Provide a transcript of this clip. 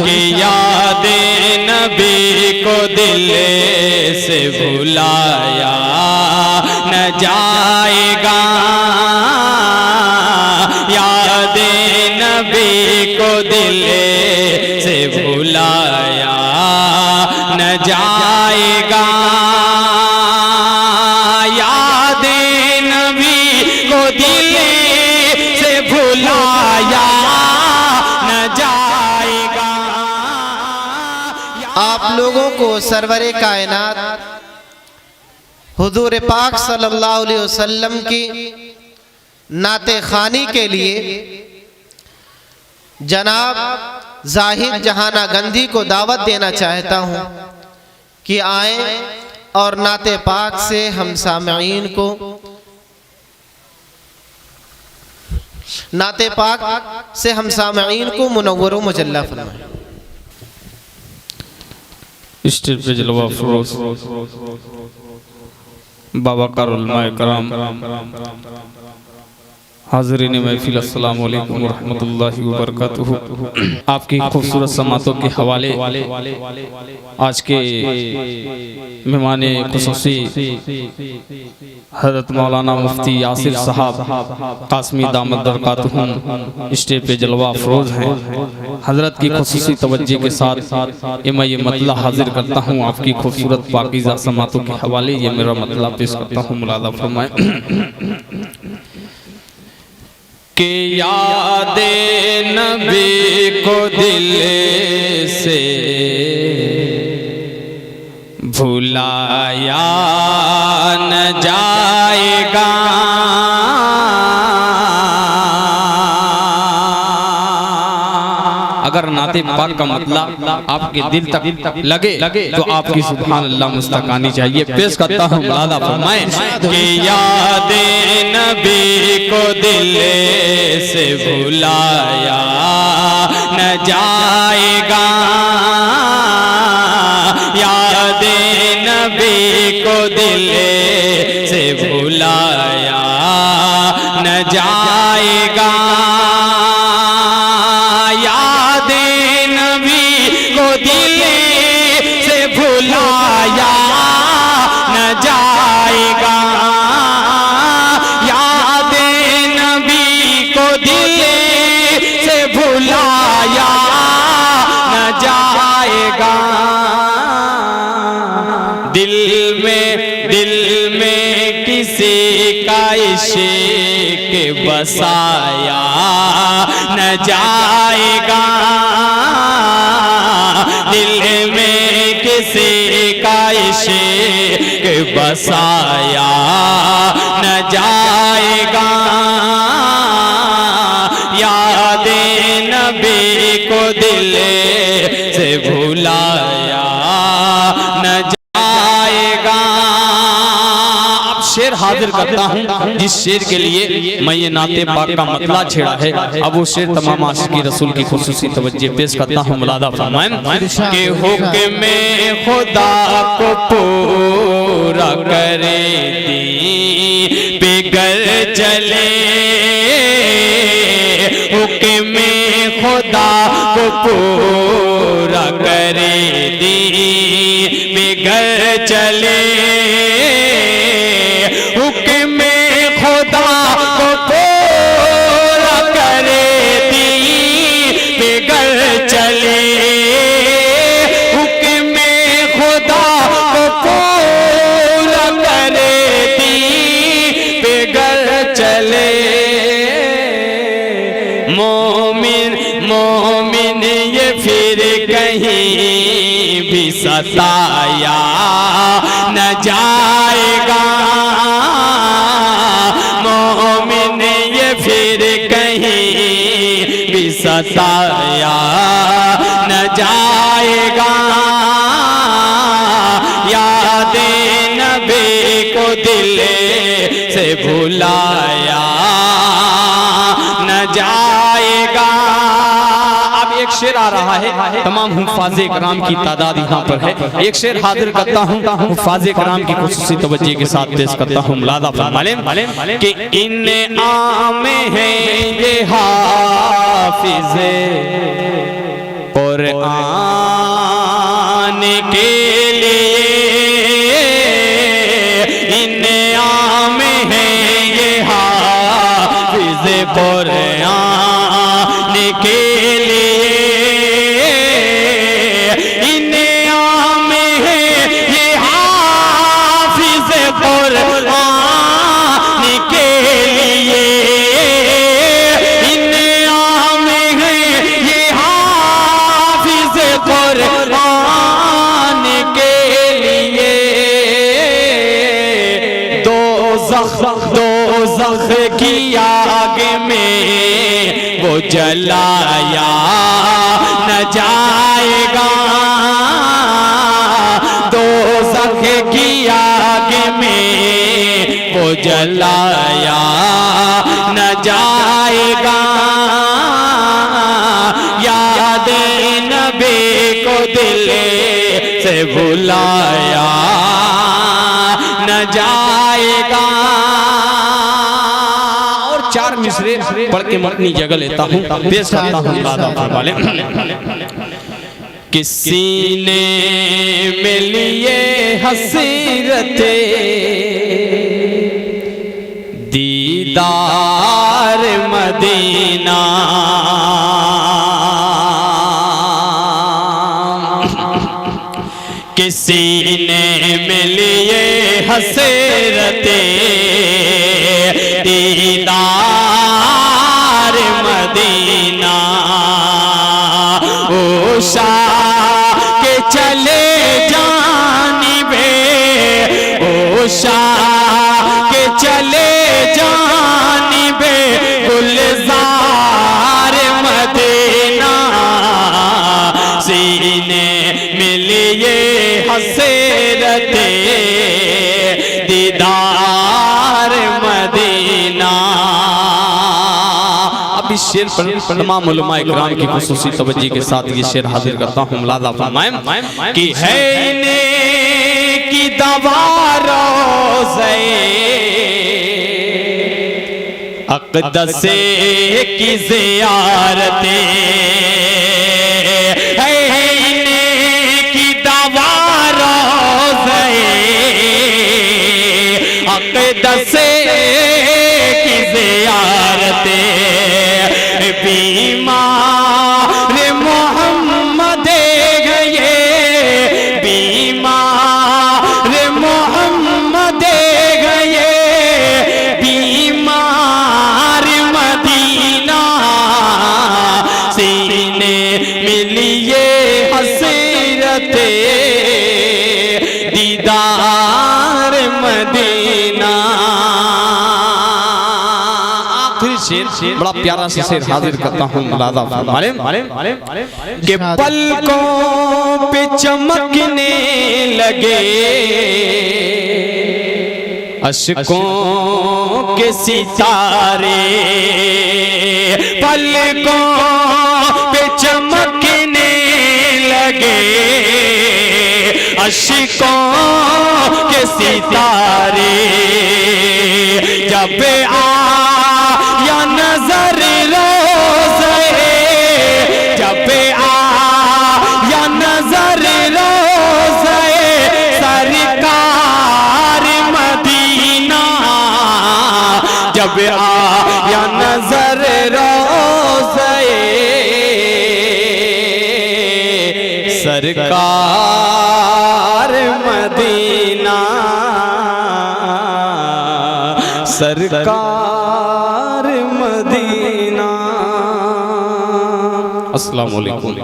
कि याद नबी को दिल से भुलाया न जाएगा, याद नबी को दिल से भुलाया न जाएगा, याद नबी को दिल से भुलाया न जाएगा। आप लोगों को सरवरे कायनात हुजूर पाक सल्लल्लाहु अलैहि वसल्लम की नाते खानी के लिए जनाब जाहिद जहाना गंधी को दावत देना चाहता हूँ कि आए और नाते पाक से हम सामईन को, नाते पाक से हम सामईन को मुनव्वर व मुजल्ला फरमाएं। स्टेज पे जलवा फरोज बाबा कारुलमाए कराम, हाज़रीन महफिल, अस्सलाम वालेकुम रहमतुल्लाहि व बरकातुहू। आपकी खूबसूरत समातों के हवाले आज के मेहमान खुसूसी हज़रत मौलाना मुफ्ती यासिर साहब कासमी दामत बरकातुहुम स्टेज पे जलवा अफरोज हैं। हज़रत की खुसूसी तवज्जो के साथ मैं ये मतला हाजिर करता हूँ आपकी खूबसूरत पाकीज़ा समातों के हवाले। ये मेरा मतला पेश करता हूँ, मुलादा फरमाएं कि याद नबी को दिल से भुलाया न जाएगा, अगर नाते पाक का मतलब आपके दिल तक लगे तो आपकी सुभान अल्लाह मुस्तकानी चाहिए। पेश करता हूँ, मुलादा फरमाएं कि याद नबी को दिल से भुलाया न जाएगा, याद नबी को दिल से भुलाया न जाएगा, भुलाया न जाएगा, याद नबी को दिल से भुलाया न जाएगा। दिल में किसी का इश्क बसाया न जाएगा, दिल में किसी का इश्क बसाया न जाएगा, याद नबी को दिल से भुलाया न जाएगा। अब शेर हाजिर करता हूँ जिस शेर के लिए मैं ये नाते पाक का मतला छेड़ा है। अब वो शेर तमाम आशिकी रसूल की खुसूसी तवज्जो पेश करता हूँ, मुलादा फरमाएं कि हुक्म खुदा को पूरा करे दी बिगड़ चले, हुक्म खुदा को पूरा करे दी बिगड़ चले, हुक्म खुदा को पूरा करे दी बिगड़ चले, हुक्म खुदा को पूरा करे दी बिगड़ चले। मोमिन ये फिर कहीं भी सताया न जाएगा, मोमिन ये फिर कहीं भी सताया न जाएगा, याद नबी को दिल से भुलाया न जाएगा। अब एक शेर आ रहा है, तमाम हुफ़ाज़े कराम की तादाद यहाँ पर है। एक शेर हाजिर करता हूँ, हुफ़ाज़े कराम की खुसूसी तवज्जो के साथ पेश करता हूँ, मुलादा फरमाएं कि इन आम हैं ये हाफ़िज़े कुरान के लिए इनाम है ये हाफिज कुरान के लिए इनाम है ये हाफिज कुरान के लिए इनाम है ये हाफिज कुरान के लिए। दोज़ख की आग में वो जलाया न जाएगा, दोज़ख की आग में वो जलाया न जाएगा। याद नबी को दिल से भुलाया न जाएगा। और चार मिसरे पढ़ के मैं अपनी जगह लेता हूँ, पेश करता हूँ वाले। किसी ने मिलिए हसरते दीदार मदीना, किसी ने मिलिए हसरते दीदार मदीना। उषा के चले जानिबे, उषा के चले जानिबे गुलजार मदीना। सीने मिलिए हसरते दीदार मदीना। अब इस शेर पर तमाम उलमा इकराम की खुसूसी तवज्जो के साथ ये शेर हाजिर करता हूँ। मुलादा फरमाएं कि है ने की दवा रोज़े अक़दसे की ज़ियारते, है ने की दवा रोज़े अक़दसे की ज़ियारते। बीमार मोहम्मद गए, बीमार मोहम्मद गए, बीमार मदीना। सीने मिलिए हसरते दीदार मदीना। शेर बड़ा प्यारा सा शेर हाजिर करता हूँ। मुलादा फरमाएं कि पलकों पे चमकने लगे अश्कों के सितारे, पलकों पे चमकने लगे अश्कों के सितारे। जब या नजर रोज़े, जब या नजर रोज़े सरकार मदीना। जब या नजर रोज़े सरकार मदीना, सरकार मदीना। अस्सलामु अलैकुम।